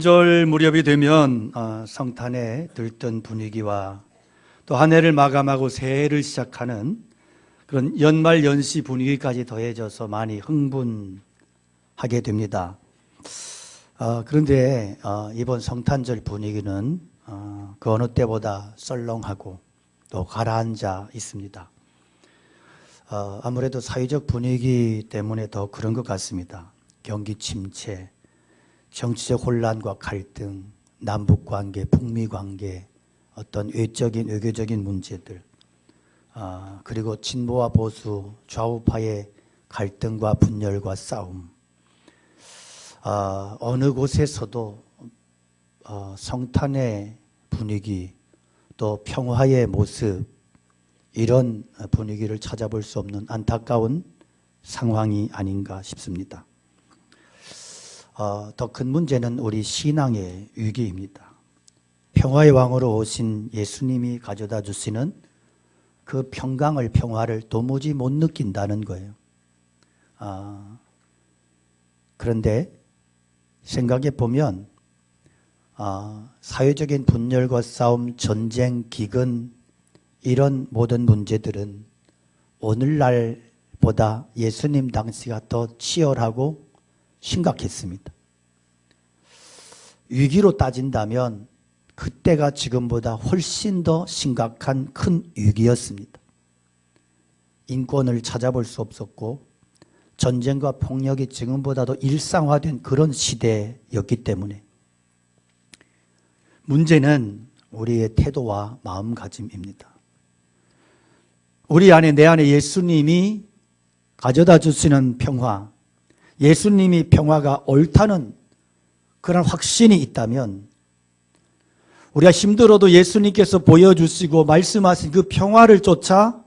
절 무렵이 되면 성탄에 들뜬 분위기와 또 한 해를 마감하고 새해를 시작하는 그런 연말 연시 분위기까지 더해져서 많이 흥분하게 됩니다. 그런데 이번 성탄절 분위기는 그 어느 때보다 썰렁하고 또 가라앉아 있습니다. 아무래도 사회적 분위기 때문에 더 그런 것 같습니다. 경기 침체, 정치적 혼란과 갈등, 남북관계, 북미관계, 어떤 외교적인 문제들, 그리고 진보와 보수, 좌우파의 갈등과 분열과 싸움, 어느 곳에서도 성탄의 분위기, 또 평화의 모습, 이런 분위기를 찾아볼 수 없는 안타까운 상황이 아닌가 싶습니다. 더 큰 문제는 우리 신앙의 위기입니다. 평화의 왕으로 오신 예수님이 가져다 주시는 그 평화를 도무지 못 느낀다는 거예요. 그런데 생각해 보면 사회적인 분열과 싸움, 전쟁, 기근, 이런 모든 문제들은 오늘날보다 예수님 당시가 더 치열하고 심각했습니다. 위기로 따진다면 그때가 지금보다 훨씬 더 심각한 큰 위기였습니다. 인권을 찾아볼 수 없었고 전쟁과 폭력이 지금보다도 일상화된 그런 시대였기 때문에 문제는 우리의 태도와 마음가짐입니다. 우리 안에, 내 안에 예수님이 가져다 주시는 평화, 예수님이 평화가 옳다는 그런 확신이 있다면 우리가 힘들어도 예수님께서 보여주시고 말씀하신 그 평화를 쫓아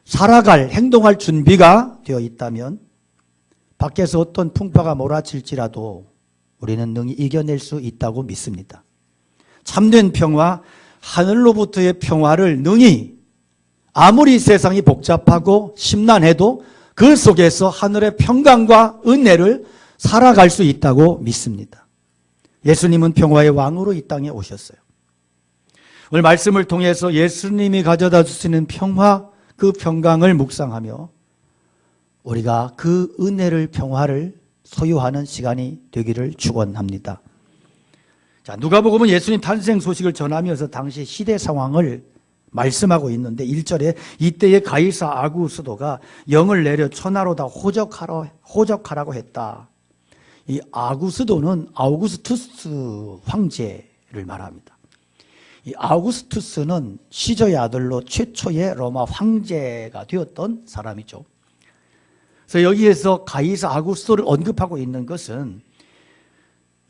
살아갈, 행동할 준비가 되어 있다면 밖에서 어떤 풍파가 몰아칠지라도 우리는 능히 이겨낼 수 있다고 믿습니다. 참된 평화, 하늘로부터의 평화를 능히 아무리 세상이 복잡하고 심란해도 그 속에서 하늘의 평강과 은혜를 살아갈 수 있다고 믿습니다. 예수님은 평화의 왕으로 이 땅에 오셨어요. 오늘 말씀을 통해서 예수님이 가져다 주시는 평화, 그 평강을 묵상하며 우리가 그 은혜를, 평화를 소유하는 시간이 되기를 축원합니다. 자, 누가복음은 예수님 탄생 소식을 전하면서 당시 시대 상황을 말씀하고 있는데 1절에 이때의 가이사 아구스도가 영을 내려 천하로 다 호적하라고 했다. 이 아구스도는 아우구스투스 황제를 말합니다. 이 아우구스투스는 시저의 아들로 최초의 로마 황제가 되었던 사람이죠. 그래서 여기에서 가이사 아구스도를 언급하고 있는 것은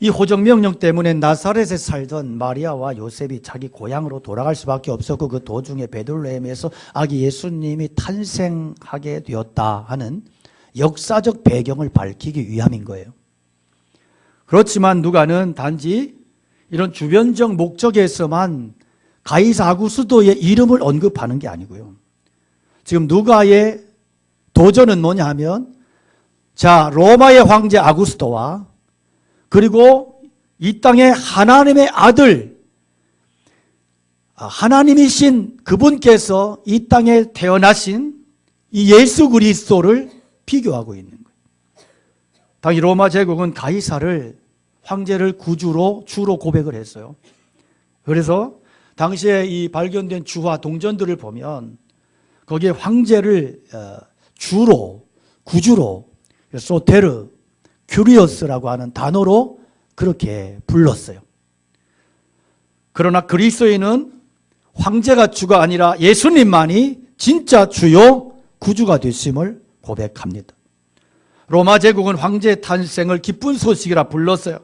이 호적명령 때문에 나사렛에 살던 마리아와 요셉이 자기 고향으로 돌아갈 수밖에 없었고 그 도중에 베들레헴에서 아기 예수님이 탄생하게 되었다 하는 역사적 배경을 밝히기 위함인 거예요. 그렇지만 누가는 단지 이런 주변적 목적에서만 가이사 아구스도의 이름을 언급하는 게 아니고요. 지금 누가의 도전은 뭐냐 하면 로마의 황제 아구스도와 그리고 이 땅의 하나님의 아들, 하나님이신 그분께서 이 땅에 태어나신 이 예수 그리스도를 비교하고 있는 거예요. 당시 로마 제국은 가이사를 황제를 주로 고백을 했어요. 그래서 당시에 이 발견된 주화 동전들을 보면 거기에 황제를 구주로 소테르, 큐리오스라고 하는 단어로 그렇게 불렀어요. 그러나 그리스도인은 황제가 주가 아니라 예수님만이 진짜 주요 구주가 되심을 고백합니다. 로마 제국은 황제 탄생을 기쁜 소식이라 불렀어요.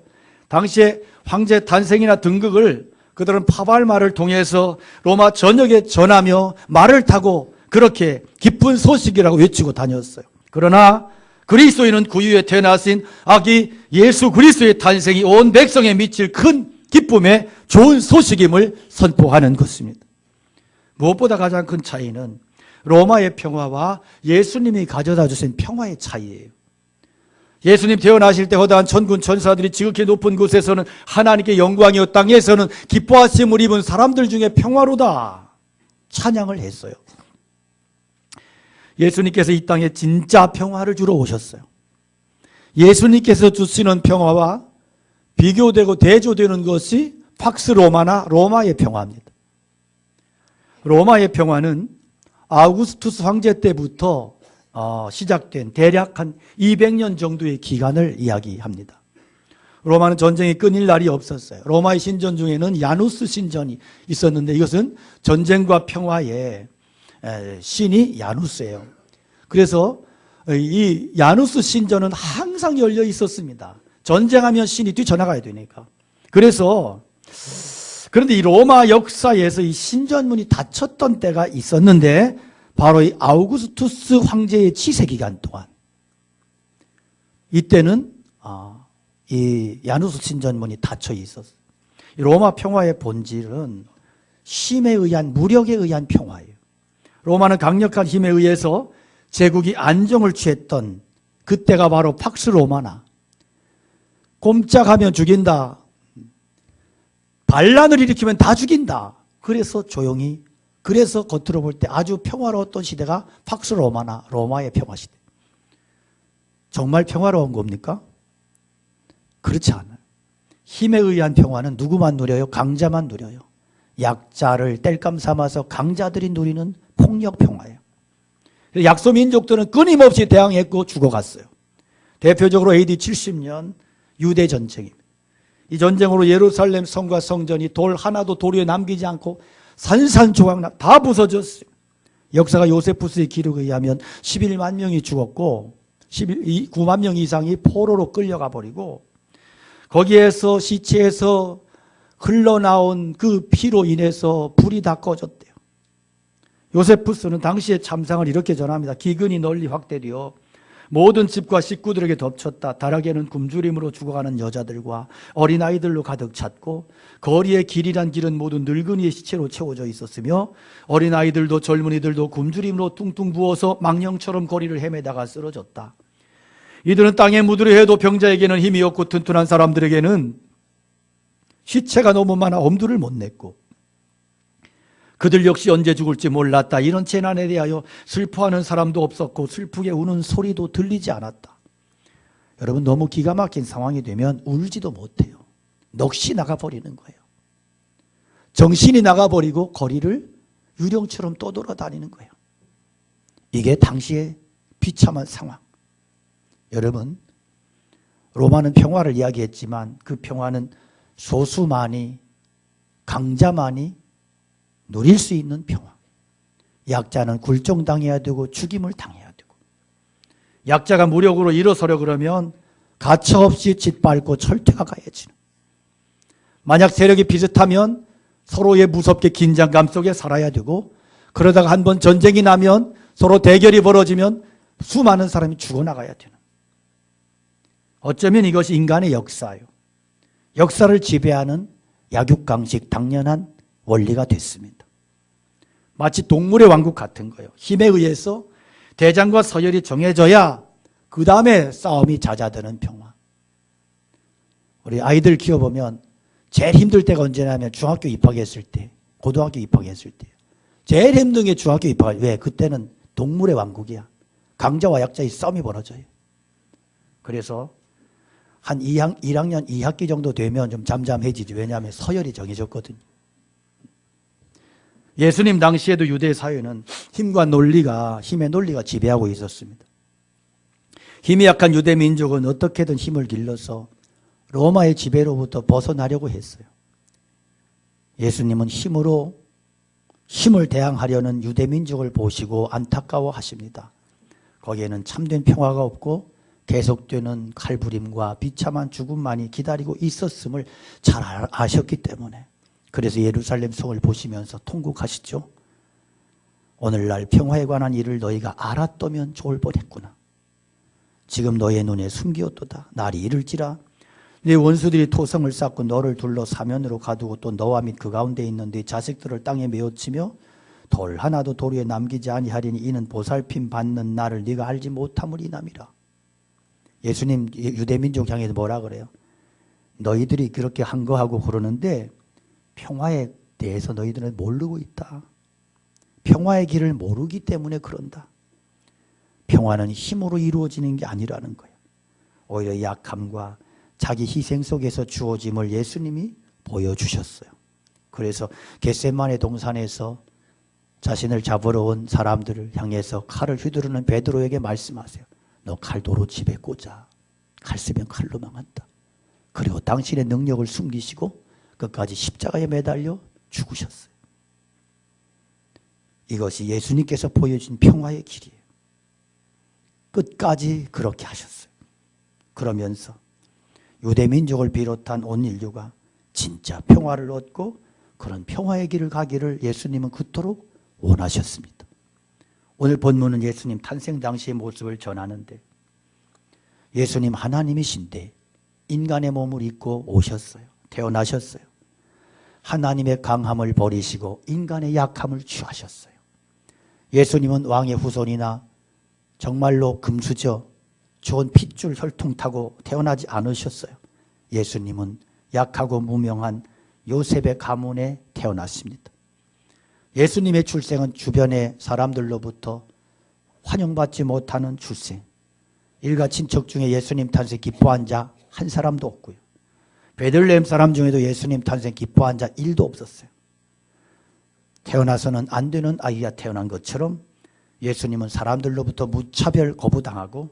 당시에 황제 탄생이나 등극을 그들은 파발말을 통해서 로마 전역에 전하며 말을 타고 그렇게 기쁜 소식이라고 외치고 다녔어요. 그러나 그리스도인은 구유에 태어나신 아기 예수 그리스도의 탄생이 온 백성에 미칠 큰 기쁨의 좋은 소식임을 선포하는 것입니다. 무엇보다 가장 큰 차이는 로마의 평화와 예수님이 가져다 주신 평화의 차이예요. 예수님 태어나실 때 허다한 천군 천사들이 지극히 높은 곳에서는 하나님께 영광이요 땅에서는 기뻐하심을 입은 사람들 중에 평화로다 찬양을 했어요. 예수님께서 이 땅에 진짜 평화를 주러 오셨어요. 예수님께서 주시는 평화와 비교되고 대조되는 것이 팍스 로마나 로마의 평화입니다. 로마의 평화는 아우구스투스 황제 때부터 시작된 대략 한 200년 정도의 기간을 이야기합니다. 로마는 전쟁이 끊일 날이 없었어요. 로마의 신전 중에는 야누스 신전이 있었는데 이것은 전쟁과 평화의 신이 야누스예요. 그래서 이 야누스 신전은 항상 열려 있었습니다. 전쟁하면 신이 뛰쳐나가야 되니까. 그런데 이 로마 역사에서 이 신전문이 닫혔던 때가 있었는데 바로 이 아우구스투스 황제의 치세 기간 동안 이때는 이 야누스 신전문이 닫혀 있었어요. 이 로마 평화의 본질은 힘에 의한 무력에 의한 평화예요. 로마는 강력한 힘에 의해서 제국이 안정을 취했던 그때가 바로 팍스 로마나 꼼짝하면 죽인다. 반란을 일으키면 다 죽인다. 그래서 조용히 그래서 겉으로 볼 때 아주 평화로웠던 시대가 팍스 로마나 로마의 평화시대. 정말 평화로운 겁니까? 그렇지 않아요. 힘에 의한 평화는 누구만 누려요? 강자만 누려요. 약자를 땔감 삼아서 강자들이 누리는 폭력 평화예요. 약소민족들은 끊임없이 대항했고 죽어갔어요. 대표적으로 AD 70년 유대 전쟁입니다. 이 전쟁으로 예루살렘 성과 성전이 돌 하나도 도리에 남기지 않고 산산조각 다 부서졌어요. 역사가 요세푸스의 기록에 의하면 11만 명이 죽었고 9만 명 이상이 포로로 끌려가 버리고 거기에서 시체에서 흘러나온 그 피로 인해서 불이 다 꺼졌대요. 요세푸스는 당시의 참상을 이렇게 전합니다. 기근이 널리 확대되어 모든 집과 식구들에게 덮쳤다. 다락에는 굶주림으로 죽어가는 여자들과 어린아이들로 가득 찼고 거리의 길이란 길은 모두 늙은이의 시체로 채워져 있었으며 어린아이들도 젊은이들도 굶주림으로 뚱뚱 부어서 망령처럼 거리를 헤매다가 쓰러졌다. 이들은 땅에 무드려 해도 병자에게는 힘이 없고 튼튼한 사람들에게는 시체가 너무 많아 엄두를 못 냈고 그들 역시 언제 죽을지 몰랐다. 이런 재난에 대하여 슬퍼하는 사람도 없었고 슬프게 우는 소리도 들리지 않았다. 여러분 너무 기가 막힌 상황이 되면 울지도 못해요. 넋이 나가버리는 거예요. 정신이 나가버리고 거리를 유령처럼 떠돌아다니는 거예요. 이게 당시의 비참한 상황. 여러분 로마는 평화를 이야기했지만 그 평화는 소수만이 강자만이 누릴 수 있는 평화. 약자는 굴종당해야 되고 죽임을 당해야 되고 약자가 무력으로 일어서려 그러면 가차없이 짓밟고 철퇴가 가해지는 만약 세력이 비슷하면 서로의 무섭게 긴장감 속에 살아야 되고 그러다가 한번 전쟁이 나면 서로 대결이 벌어지면 수많은 사람이 죽어나가야 되는 어쩌면 이것이 인간의 역사예요. 역사를 지배하는 약육강식 당연한 원리가 됐습니다. 마치 동물의 왕국 같은 거예요. 힘에 의해서 대장과 서열이 정해져야 그 다음에 싸움이 잦아드는 평화. 우리 아이들 키워보면 제일 힘들 때가 언제냐면 중학교 입학했을 때, 고등학교 입학했을 때. 제일 힘든 게 중학교 입학. 왜? 그때는 동물의 왕국이야. 강자와 약자의 싸움이 벌어져요. 그래서 한 1학년 2학기 정도 되면 좀 잠잠해지지. 왜냐하면 서열이 정해졌거든요. 예수님 당시에도 유대 사회는 힘의 논리가 지배하고 있었습니다. 힘이 약한 유대 민족은 어떻게든 힘을 길러서 로마의 지배로부터 벗어나려고 했어요. 예수님은 힘을 대항하려는 유대 민족을 보시고 안타까워하십니다. 거기에는 참된 평화가 없고 계속되는 칼부림과 비참한 죽음만이 기다리고 있었음을 잘 아셨기 때문에 그래서 예루살렘 성을 보시면서 통곡하시죠. 오늘날 평화에 관한 일을 너희가 알았다면 좋을 뻔했구나. 지금 너의 눈에 숨기었도다. 날이 이를지라 네 원수들이 토성을 쌓고 너를 둘러 사면으로 가두고 또 너와 및 그 가운데 있는 네 자식들을 땅에 메어치며 돌 하나도 도로 위에 남기지 아니하리니 이는 보살핌 받는 나를 네가 알지 못함을 이남이라. 예수님 유대민족 향해서 뭐라 그래요? 너희들이 그렇게 한 거하고 그러는데 평화에 대해서 너희들은 모르고 있다. 평화의 길을 모르기 때문에 그런다. 평화는 힘으로 이루어지는 게 아니라는 거예요. 오히려 약함과 자기 희생 속에서 주어짐을 예수님이 보여주셨어요. 그래서 겟세마네 동산에서 자신을 잡으러 온 사람들을 향해서 칼을 휘두르는 베드로에게 말씀하세요. 너 칼도로 집에 꽂아. 칼 쓰면 칼로 망한다. 그리고 당신의 능력을 숨기시고 끝까지 십자가에 매달려 죽으셨어요. 이것이 예수님께서 보여준 평화의 길이에요. 끝까지 그렇게 하셨어요. 그러면서 유대민족을 비롯한 온 인류가 진짜 평화를 얻고 그런 평화의 길을 가기를 예수님은 그토록 원하셨습니다. 오늘 본문은 예수님 탄생 당시의 모습을 전하는데 예수님 하나님이신데 인간의 몸을 입고 오셨어요. 태어나셨어요. 하나님의 강함을 버리시고 인간의 약함을 취하셨어요. 예수님은 왕의 후손이나 정말로 금수저 좋은 핏줄 혈통 타고 태어나지 않으셨어요. 예수님은 약하고 무명한 요셉의 가문에 태어났습니다. 예수님의 출생은 주변의 사람들로부터 환영받지 못하는 출생. 일가 친척 중에 예수님 탄생 기뻐한 자 한 사람도 없고요. 베들레헴 사람 중에도 예수님 탄생 기뻐한 자 1도 없었어요. 태어나서는 안 되는 아이가 태어난 것처럼 예수님은 사람들로부터 무차별 거부당하고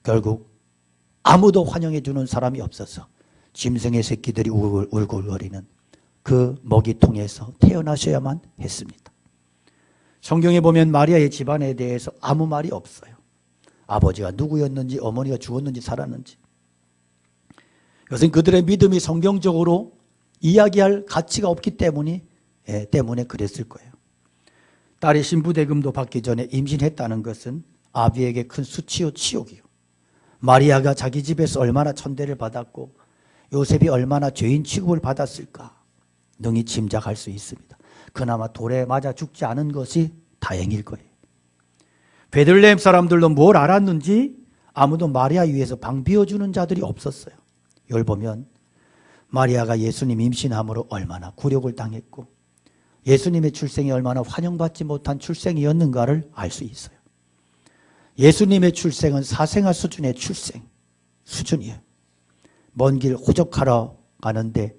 결국 아무도 환영해 주는 사람이 없어서 짐승의 새끼들이 울글거리는 그 먹이통에서 태어나셔야만 했습니다. 성경에 보면 마리아의 집안에 대해서 아무 말이 없어요. 아버지가 누구였는지, 어머니가 죽었는지 살았는지. 이것은 그들의 믿음이 성경적으로 이야기할 가치가 없기 때문에 그랬을 거예요. 딸이 신부대금도 받기 전에 임신했다는 것은 아비에게 큰 수치요 치욕이요. 마리아가 자기 집에서 얼마나 천대를 받았고 요셉이 얼마나 죄인 취급을 받았을까 능히 짐작할 수 있습니다. 그나마 돌에 맞아 죽지 않은 것이 다행일 거예요. 베들레헴 사람들도 뭘 알았는지 아무도 마리아 위에서 방 비워주는 자들이 없었어요. 이걸 보면 마리아가 예수님 임신함으로 얼마나 굴욕을 당했고 예수님의 출생이 얼마나 환영받지 못한 출생이었는가를 알 수 있어요. 예수님의 출생은 사생아 수준의 출생 수준이에요. 먼 길 호적하러 가는데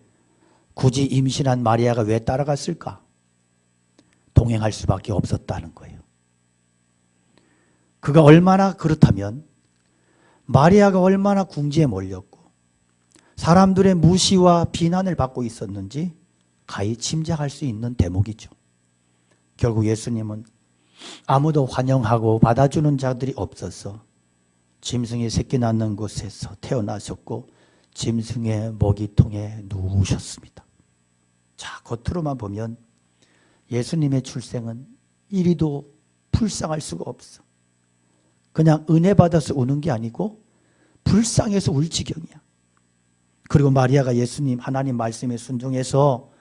굳이 임신한 마리아가 왜 따라갔을까? 동행할 수밖에 없었다는 거예요. 그가 얼마나 그렇다면 마리아가 얼마나 궁지에 몰렸고 사람들의 무시와 비난을 받고 있었는지 가히 짐작할 수 있는 대목이죠. 결국 예수님은 아무도 환영하고 받아주는 자들이 없어서 짐승이 새끼 낳는 곳에서 태어나셨고 짐승의 먹이통에 누우셨습니다. 자, 겉으로만 보면 예수님의 출생은 이리도 불쌍할 수가 없어. 그냥 은혜 받아서 우는 게 아니고 불쌍해서 울 지경이야. 그리고 마리아가 예수님 하나님 말씀에 순종해서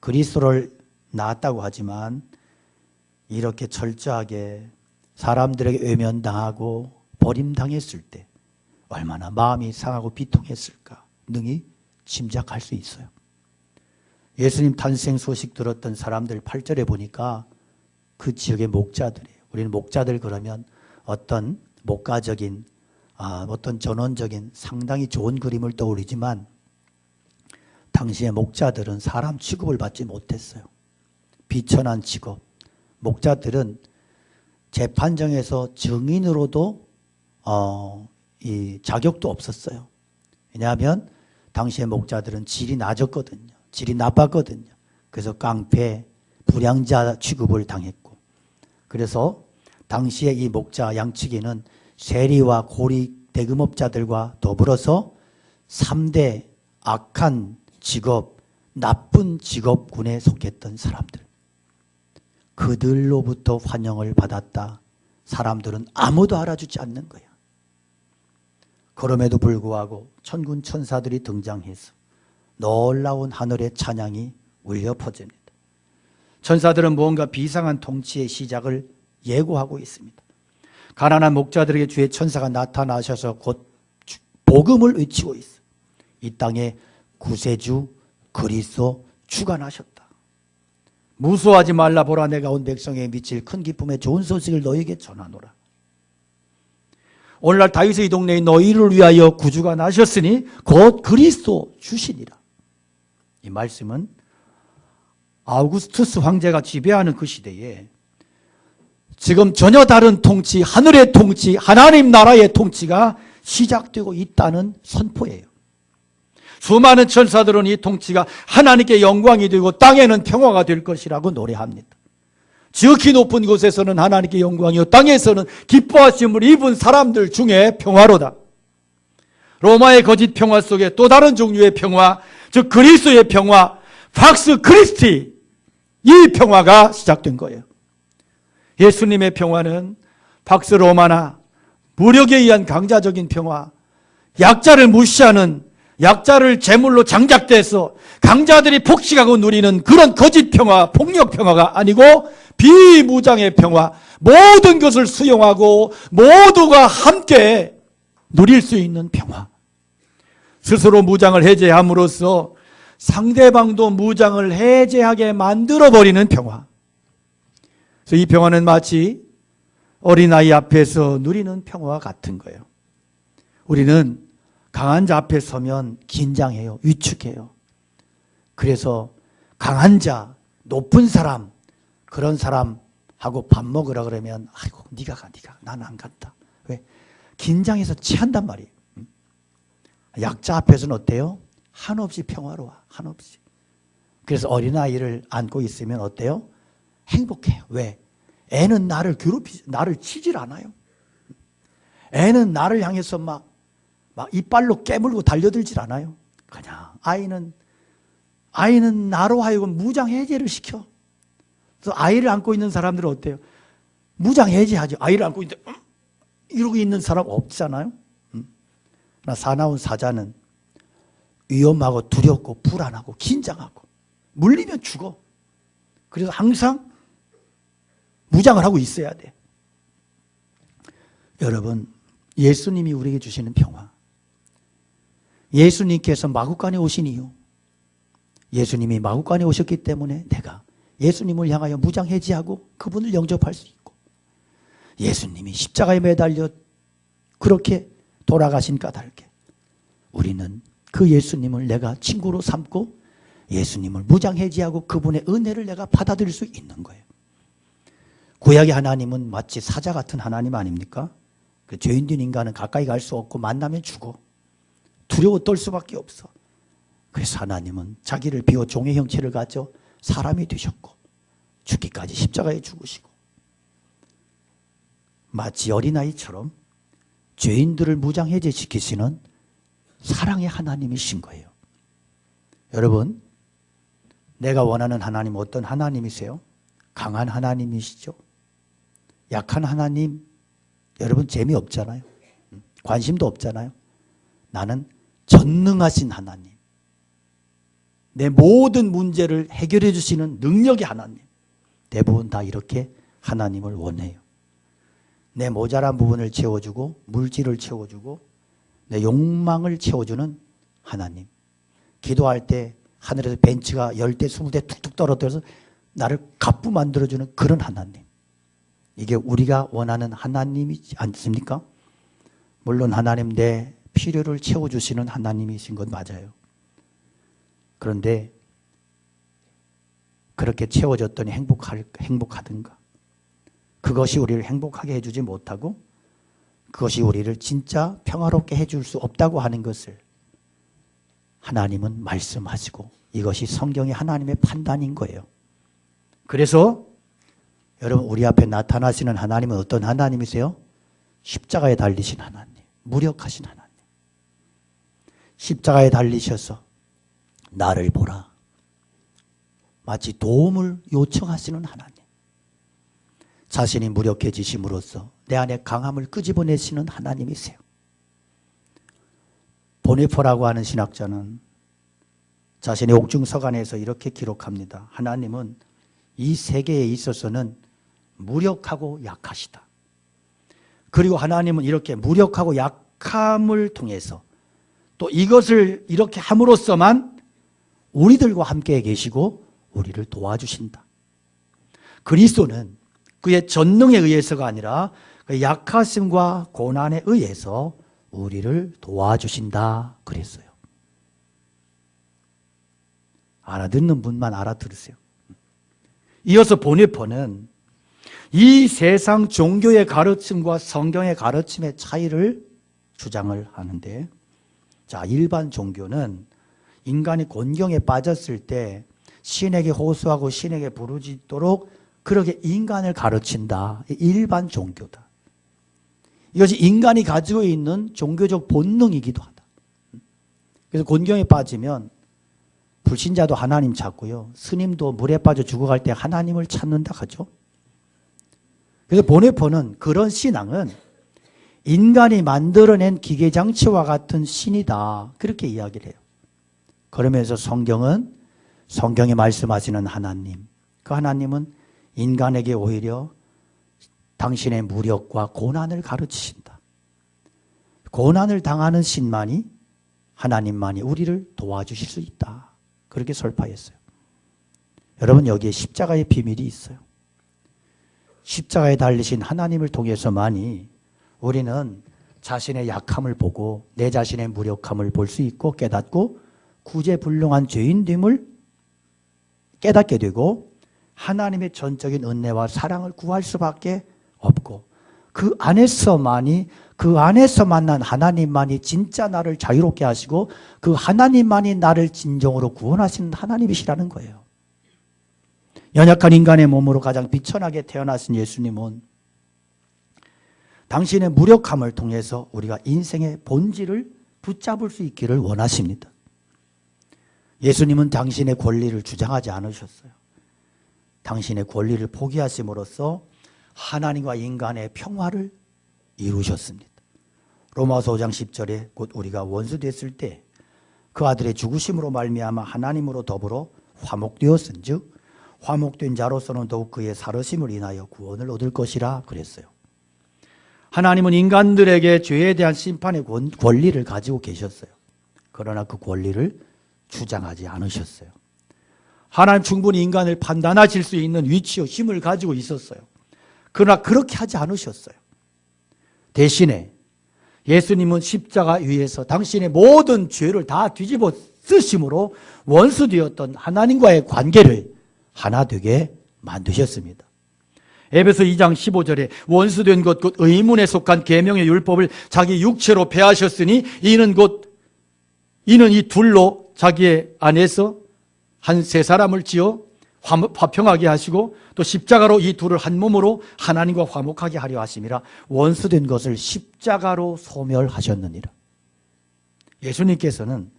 그리스도를 낳았다고 하지만 이렇게 철저하게 사람들에게 외면당하고 버림당했을 때 얼마나 마음이 상하고 비통했을까 능히 짐작할 수 있어요. 예수님 탄생 소식 들었던 사람들 8절에 보니까 그 지역의 목자들이에요. 우리는 목자들 그러면 어떤 목가적인 어떤 전원적인 상당히 좋은 그림을 떠올리지만 당시의 목자들은 사람 취급을 받지 못했어요. 비천한 직업. 목자들은 재판정에서 증인으로도 이 자격도 없었어요. 왜냐하면 당시의 목자들은 질이 낮았거든요. 질이 나빴거든요. 그래서 깡패, 불량자 취급을 당했고 그래서 당시에 이 목자 양측에는 세리와 고리 대금업자들과 더불어서 3대 악한 직업, 나쁜 직업군에 속했던 사람들. 그들로부터 환영을 받았다. 사람들은 아무도 알아주지 않는 거야. 그럼에도 불구하고 천군 천사들이 등장해서 놀라운 하늘의 찬양이 울려 퍼집니다. 천사들은 무언가 비상한 통치의 시작을 예고하고 있습니다. 가난한 목자들에게 주의 천사가 나타나셔서 곧 복음을 외치고 있어. 이 땅에 구세주 그리스도 주관하셨다. 무서워하지 말라. 보라, 내가 온 백성에 미칠 큰 기쁨의 좋은 소식을 너희에게 전하노라. 오늘날 다윗의 이 동네에 너희를 위하여 구주가 나셨으니 곧 그리스도 주시니라. 이 말씀은 아우구스투스 황제가 지배하는 그 시대에 지금 전혀 다른 통치, 하늘의 통치, 하나님 나라의 통치가 시작되고 있다는 선포예요. 수많은 천사들은 이 통치가 하나님께 영광이 되고 땅에는 평화가 될 것이라고 노래합니다. 지극히 높은 곳에서는 하나님께 영광이요 땅에서는 기뻐하심을 입은 사람들 중에 평화로다. 로마의 거짓 평화 속에 또 다른 종류의 평화, 즉 그리스도의 평화, 팍스 크리스티, 이 평화가 시작된 거예요. 예수님의 평화는 팍스 로마나 무력에 의한 강자적인 평화, 약자를 무시하는, 약자를 제물로 장작돼서 강자들이 폭식하고 누리는 그런 거짓 평화, 폭력 평화가 아니고 비무장의 평화, 모든 것을 수용하고 모두가 함께 누릴 수 있는 평화. 스스로 무장을 해제함으로써 상대방도 무장을 해제하게 만들어버리는 평화. 그래서 이 평화는 마치 어린아이 앞에서 누리는 평화와 같은 거예요. 우리는 강한 자 앞에 서면 긴장해요. 위축해요. 그래서 강한 자, 높은 사람, 그런 사람하고 밥 먹으라 그러면 아이고 네가 가, 네가. 나는 안 간다. 왜? 긴장해서 취한단 말이에요. 약자 앞에서는 어때요? 한없이 평화로워. 한없이. 그래서 어린아이를 안고 있으면 어때요? 행복해요. 왜? 애는 나를 나를 치질 않아요. 애는 나를 향해서 막 이빨로 깨물고 달려들질 않아요. 그냥 아이는 나로 하여금 무장 해제를 시켜. 그래서 아이를 안고 있는 사람들은 어때요? 무장 해제하죠. 아이를 안고 있는데 이러고 있는 사람 없잖아요. 나 사나운 사자는 위험하고 두렵고 불안하고 긴장하고 물리면 죽어. 그래서 항상 무장을 하고 있어야 돼. 여러분, 예수님이 우리에게 주시는 평화, 예수님께서 마구간에 오신 이유, 예수님이 마구간에 오셨기 때문에 내가 예수님을 향하여 무장 해제하고 그분을 영접할 수 있고, 예수님이 십자가에 매달려 그렇게 돌아가신 까닭에 우리는 그 예수님을 내가 친구로 삼고 예수님을 무장 해제하고 그분의 은혜를 내가 받아들일 수 있는 거예요. 구약의 하나님은 마치 사자 같은 하나님 아닙니까? 그 죄인된 인간은 가까이 갈 수 없고 만나면 죽어. 두려워 떨 수밖에 없어. 그래서 하나님은 자기를 비워 종의 형체를 가져 사람이 되셨고 죽기까지 십자가에 죽으시고 마치 어린아이처럼 죄인들을 무장 해제시키시는 사랑의 하나님이신 거예요. 여러분, 내가 원하는 하나님 어떤 하나님이세요? 강한 하나님이시죠? 약한 하나님, 여러분 재미없잖아요. 관심도 없잖아요. 나는 전능하신 하나님, 내 모든 문제를 해결해 주시는 능력의 하나님, 대부분 다 이렇게 하나님을 원해요. 내 모자란 부분을 채워주고 물질을 채워주고 내 욕망을 채워주는 하나님. 기도할 때 하늘에서 벤츠가 10대 20대 툭툭 떨어져서 나를 갑부 만들어주는 그런 하나님. 이게 우리가 원하는 하나님이지 않습니까? 물론 하나님 내 필요를 채워주시는 하나님이신 건 맞아요. 그런데 그렇게 채워졌더니 행복하든가? 그것이 우리를 행복하게 해주지 못하고 그것이 우리를 진짜 평화롭게 해줄 수 없다고 하는 것을 하나님은 말씀하시고 이것이 성경의 하나님의 판단인 거예요. 그래서 여러분, 우리 앞에 나타나시는 하나님은 어떤 하나님이세요? 십자가에 달리신 하나님, 무력하신 하나님. 십자가에 달리셔서 나를 보라, 마치 도움을 요청하시는 하나님. 자신이 무력해지심으로써 내 안에 강함을 끄집어내시는 하나님이세요. 보네포라고 하는 신학자는 자신의 옥중서간에서 이렇게 기록합니다. 하나님은 이 세계에 있어서는 무력하고 약하시다. 그리고 하나님은 이렇게 무력하고 약함을 통해서 또 이것을 이렇게 함으로써만 우리들과 함께 계시고 우리를 도와주신다. 그리스도는 그의 전능에 의해서가 아니라 그 약하심과 고난에 의해서 우리를 도와주신다 그랬어요. 알아듣는 분만 알아들으세요. 이어서 보네포는 이 세상 종교의 가르침과 성경의 가르침의 차이를 주장을 하는데, 자, 일반 종교는 인간이 곤경에 빠졌을 때 신에게 호소하고 신에게 부르짖도록 그렇게 인간을 가르친다. 일반 종교다. 이것이 인간이 가지고 있는 종교적 본능이기도 하다. 그래서 곤경에 빠지면 불신자도 하나님 찾고요, 스님도 물에 빠져 죽어갈 때 하나님을 찾는다 하죠. 그래서 보네포는 그런 신앙은 인간이 만들어낸 기계장치와 같은 신이다, 그렇게 이야기를 해요. 그러면서 성경은 성경에 말씀하시는 하나님, 그 하나님은 인간에게 오히려 당신의 무력과 고난을 가르치신다. 고난을 당하는 신만이, 하나님만이 우리를 도와주실 수 있다, 그렇게 설파했어요. 여러분, 여기에 십자가의 비밀이 있어요. 십자가에 달리신 하나님을 통해서만이 우리는 자신의 약함을 보고 내 자신의 무력함을 볼 수 있고 깨닫고 구제불능한 죄인됨을 깨닫게 되고 하나님의 전적인 은혜와 사랑을 구할 수밖에 없고, 그 안에서만이, 그 안에서 만난 하나님만이 진짜 나를 자유롭게 하시고 그 하나님만이 나를 진정으로 구원하시는 하나님이시라는 거예요. 연약한 인간의 몸으로 가장 비천하게 태어나신 예수님은 당신의 무력함을 통해서 우리가 인생의 본질을 붙잡을 수 있기를 원하십니다. 예수님은 당신의 권리를 주장하지 않으셨어요. 당신의 권리를 포기하심으로써 하나님과 인간의 평화를 이루셨습니다. 로마서 5장 10절에 곧 우리가 원수 됐을 때 그 아들의 죽으심으로 말미암아 하나님으로 더불어 화목되었은즉 화목된 자로서는 더욱 그의 살으심을 인하여 구원을 얻을 것이라 그랬어요. 하나님은 인간들에게 죄에 대한 심판의 권리를 가지고 계셨어요. 그러나 그 권리를 주장하지 않으셨어요. 하나님 충분히 인간을 판단하실 수 있는 위치와 힘을 가지고 있었어요. 그러나 그렇게 하지 않으셨어요. 대신에 예수님은 십자가 위에서 당신의 모든 죄를 다 뒤집어 쓰심으로 원수되었던 하나님과의 관계를 하나 되게 만드셨습니다. 에베소 2장 15절에 원수된 것 곧 의문에 속한 계명의 율법을 자기 육체로 폐하셨으니 이는 이 둘로 자기의 안에서 한 세 사람을 지어 화평하게 하시고 또 십자가로 이 둘을 한 몸으로 하나님과 화목하게 하려 하심이라. 원수된 것을 십자가로 소멸하셨느니라. 예수님께서는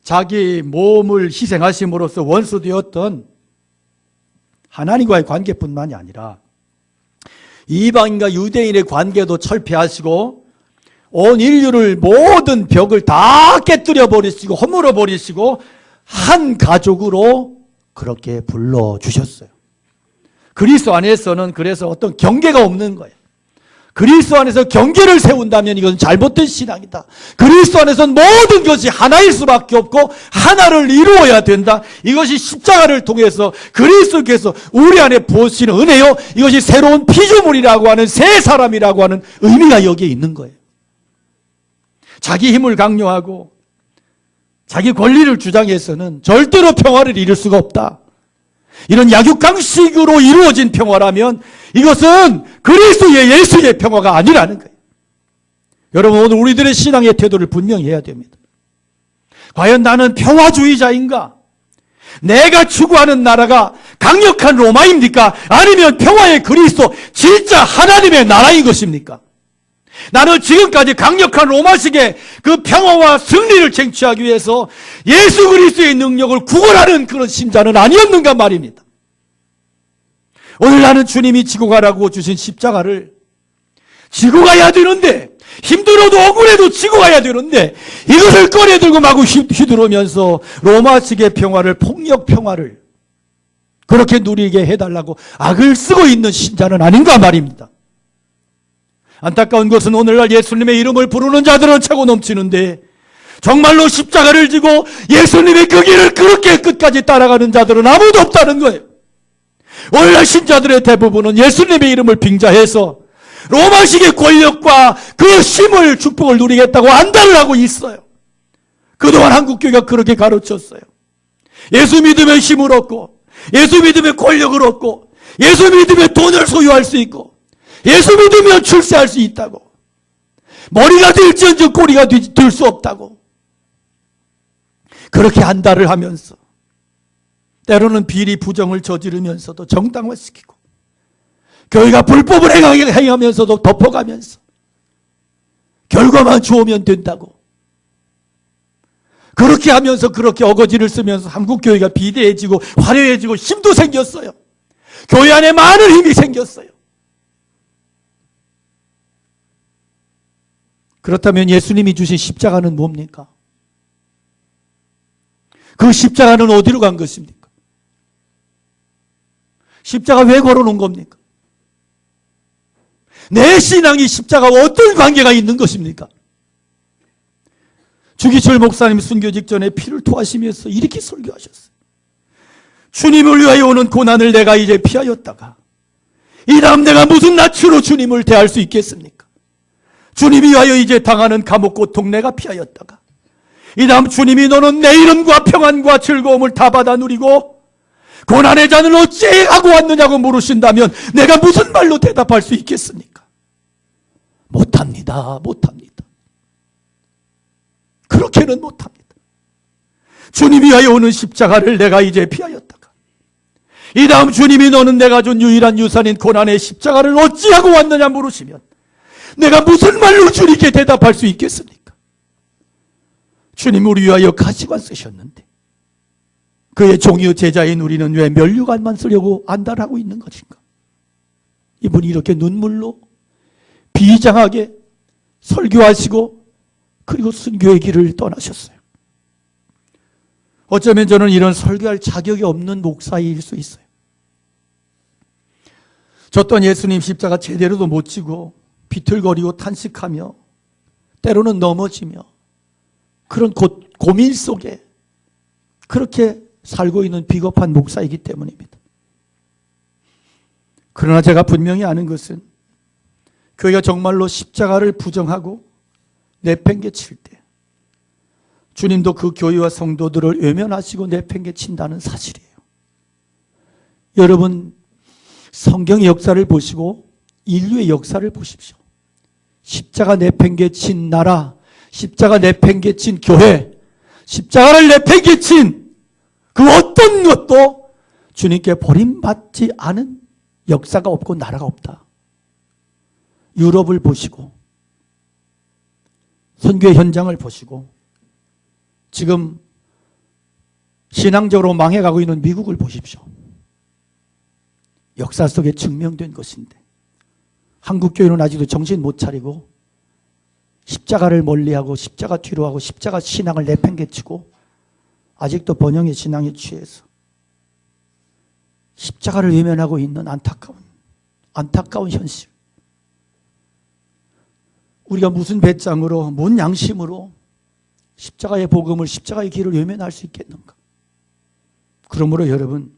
자기 몸을 희생하심으로써 원수되었던 하나님과의 관계뿐만이 아니라 이방인과 유대인의 관계도 철폐하시고 온 인류를 모든 벽을 다 깨뜨려 버리시고 허물어 버리시고 한 가족으로 그렇게 불러주셨어요. 그리스도 안에서는 그래서 어떤 경계가 없는 거예요. 그리스도 안에서 경계를 세운다면 이건 잘못된 신앙이다. 그리스도 안에서는 모든 것이 하나일 수밖에 없고 하나를 이루어야 된다. 이것이 십자가를 통해서 그리스도께서 우리 안에 부으시는 은혜요, 이것이 새로운 피조물이라고 하는 새 사람이라고 하는 의미가 여기에 있는 거예요. 자기 힘을 강요하고 자기 권리를 주장해서는 절대로 평화를 이룰 수가 없다. 이런 약육강식으로 이루어진 평화라면 이것은 그리스도의 예수의 평화가 아니라는 거예요. 여러분, 오늘 우리들의 신앙의 태도를 분명히 해야 됩니다. 과연 나는 평화주의자인가? 내가 추구하는 나라가 강력한 로마입니까? 아니면 평화의 그리스도 진짜 하나님의 나라인 것입니까? 나는 지금까지 강력한 로마식의 그 평화와 승리를 쟁취하기 위해서 예수 그리스도의 능력을 구걸하는 그런 신자는 아니었는가 말입니다. 오늘 나는 주님이 지고 가라고 주신 십자가를 지고 가야 되는데, 힘들어도 억울해도 지고 가야 되는데 이것을 꺼내들고 마구 휘두르면서 로마식의 평화를, 폭력 평화를 그렇게 누리게 해달라고 악을 쓰고 있는 신자는 아닌가 말입니다. 안타까운 것은 오늘날 예수님의 이름을 부르는 자들은 차고 넘치는데 정말로 십자가를 지고 예수님의 그 길을 그렇게 끝까지 따라가는 자들은 아무도 없다는 거예요. 오늘날 신자들의 대부분은 예수님의 이름을 빙자해서 로마식의 권력과 그 힘을, 축복을 누리겠다고 안달을 하고 있어요. 그동안 한국교회가 그렇게 가르쳤어요. 예수 믿으면 힘을 얻고, 예수 믿으면 권력을 얻고, 예수 믿으면 돈을 소유할 수 있고, 예수 믿으면 출세할 수 있다고, 머리가 될지언정 꼬리가 될 수 없다고, 그렇게 안달을 하면서 때로는 비리 부정을 저지르면서도 정당화시키고, 교회가 불법을 행하면서도 덮어가면서 결과만 좋으면 된다고, 그렇게 하면서 그렇게 어거지를 쓰면서 한국교회가 비대해지고 화려해지고 힘도 생겼어요. 교회 안에 많은 힘이 생겼어요. 그렇다면 예수님이 주신 십자가는 뭡니까? 그 십자가는 어디로 간 것입니까? 십자가 왜 걸어놓은 겁니까? 내 신앙이 십자가와 어떤 관계가 있는 것입니까? 주기철 목사님 순교 직전에 피를 토하시면서 이렇게 설교하셨어요. 주님을 위하여 오는 고난을 내가 이제 피하였다가 이 다음 내가 무슨 낯으로 주님을 대할 수 있겠습니까? 주님이 위하여 이제 당하는 감옥 고통 내가 피하였다가 이 다음 주님이 너는 내 이름과 평안과 즐거움을 다 받아 누리고 고난의 잔을 어찌 하고 왔느냐고 물으신다면 내가 무슨 말로 대답할 수 있겠습니까? 못합니다. 못합니다. 그렇게는 못합니다. 주님이 위하여 오는 십자가를 내가 이제 피하였다가 이 다음 주님이 너는 내가 준 유일한 유산인 고난의 십자가를 어찌하고 왔느냐 물으시면 내가 무슨 말로 주님께 대답할 수 있겠습니까? 주님 우리 위하여 가시관 쓰셨는데 그의 종이요 제자인 우리는 왜 면류관만 쓰려고 안달하고 있는 것인가? 이분이 이렇게 눈물로 비장하게 설교하시고 그리고 순교의 길을 떠나셨어요. 어쩌면 저는 이런 설교할 자격이 없는 목사일 수 있어요. 저 또한 예수님 십자가 제대로도 못 지고 비틀거리고 탄식하며 때로는 넘어지며 그런 고민 속에 그렇게 살고 있는 비겁한 목사이기 때문입니다. 그러나 제가 분명히 아는 것은 교회가 정말로 십자가를 부정하고 내팽개칠 때 주님도 그 교회와 성도들을 외면하시고 내팽개친다는 사실이에요. 여러분 성경의 역사를 보시고 인류의 역사를 보십시오. 십자가 내팽개친 나라, 십자가 내팽개친 교회, 십자가를 내팽개친 그 어떤 것도 주님께 버림받지 않은 역사가 없고 나라가 없다. 유럽을 보시고 선교의 현장을 보시고 지금 신앙적으로 망해가고 있는 미국을 보십시오. 역사 속에 증명된 것인데 한국교회는 아직도 정신 못 차리고 십자가를 멀리하고 십자가 뒤로 하고 십자가 신앙을 내팽개치고 아직도 번영의 신앙에 취해서 십자가를 외면하고 있는 안타까운 현실. 우리가 무슨 배짱으로, 뭔 양심으로 십자가의 복음을, 십자가의 길을 외면할 수 있겠는가? 그러므로 여러분,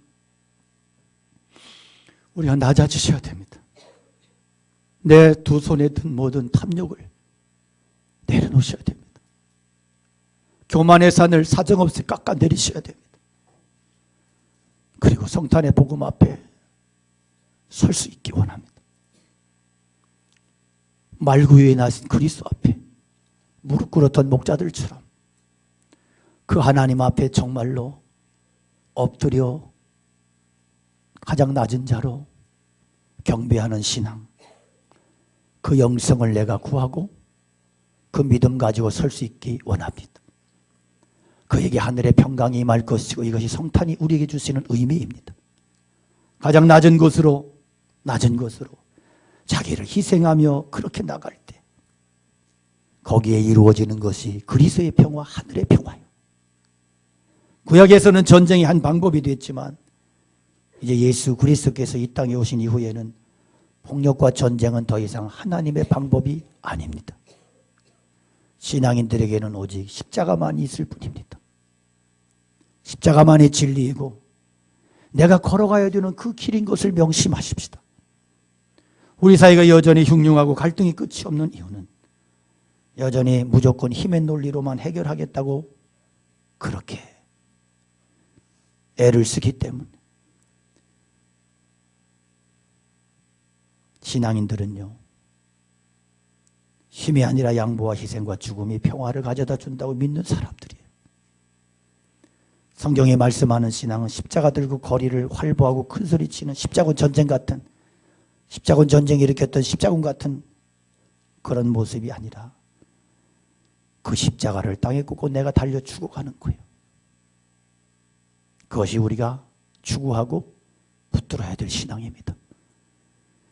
우리가 낮아지셔야 됩니다. 내 두 손에 든 모든 탐욕을 내려놓으셔야 됩니다. 교만의 산을 사정없이 깎아내리셔야 됩니다. 그리고 성탄의 복음 앞에 설 수 있기 원합니다. 말구유에 나신 그리스도 앞에 무릎 꿇었던 목자들처럼 그 하나님 앞에 정말로 엎드려 가장 낮은 자로 경배하는 신앙, 그 영성을 내가 구하고 그 믿음 가지고 설 수 있기 원합니다. 그에게 하늘의 평강이 임할 것이고 이것이 성탄이 우리에게 주시는 의미입니다. 가장 낮은 곳으로 자기를 희생하며 그렇게 나갈 때 거기에 이루어지는 것이 그리스도의 평화, 하늘의 평화예요. 구약에서는 전쟁이 한 방법이 됐지만 이제 예수 그리스도께서 이 땅에 오신 이후에는 폭력과 전쟁은 더 이상 하나님의 방법이 아닙니다. 신앙인들에게는 오직 십자가만이 있을 뿐입니다. 십자가만이 진리이고 내가 걸어가야 되는 그 길인 것을 명심하십시다. 우리 사이가 여전히 흉흉하고 갈등이 끝이 없는 이유는 여전히 무조건 힘의 논리로만 해결하겠다고 그렇게 애를 쓰기 때문에. 신앙인들은요, 힘이 아니라 양보와 희생과 죽음이 평화를 가져다 준다고 믿는 사람들이에요. 성경에 말씀하는 신앙은 십자가 들고 거리를 활보하고 큰소리치는 십자군 전쟁 같은, 십자군 전쟁이 일으켰던 십자군 같은 그런 모습이 아니라 그 십자가를 땅에 꽂고 내가 달려 죽어가는 거예요. 그것이 우리가 추구하고 붙들어야 될 신앙입니다.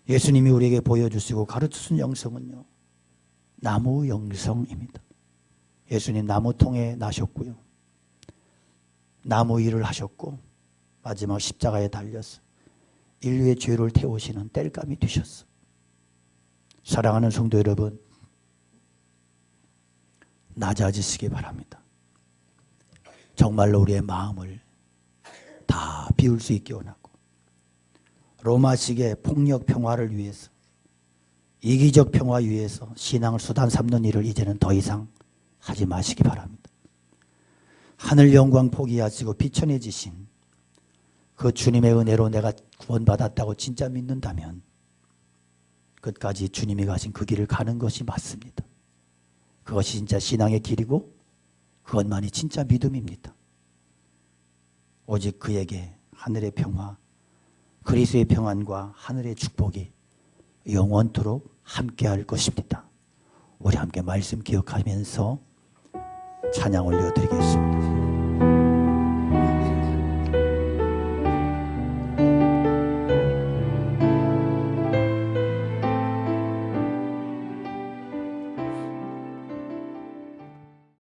예수님이 우리에게 보여주시고 가르쳐준 영성은요, 나무 영성입니다. 예수님 나무통에 나셨고요, 나무 일을 하셨고 마지막 십자가에 달려서 인류의 죄를 태우시는 땔감이 되셨어. 사랑하는 성도 여러분, 낮아지시기 바랍니다. 정말로 우리의 마음을 다 비울 수 있게 원하고 로마식의 폭력 평화를 위해서, 이기적 평화 위해서 신앙을 수단 삼는 일을 이제는 더 이상 하지 마시기 바랍니다. 하늘 영광 포기하시고 비천해지신 그 주님의 은혜로 내가 구원받았다고 진짜 믿는다면 끝까지 주님이 가신 그 길을 가는 것이 맞습니다. 그것이 진짜 신앙의 길이고 그것만이 진짜 믿음입니다. 오직 그에게 하늘의 평화, 그리스도의 평안과 하늘의 축복이 영원토록 함께할 것입니다. 우리 함께 말씀 기억하면서 찬양 올려드리겠습니다.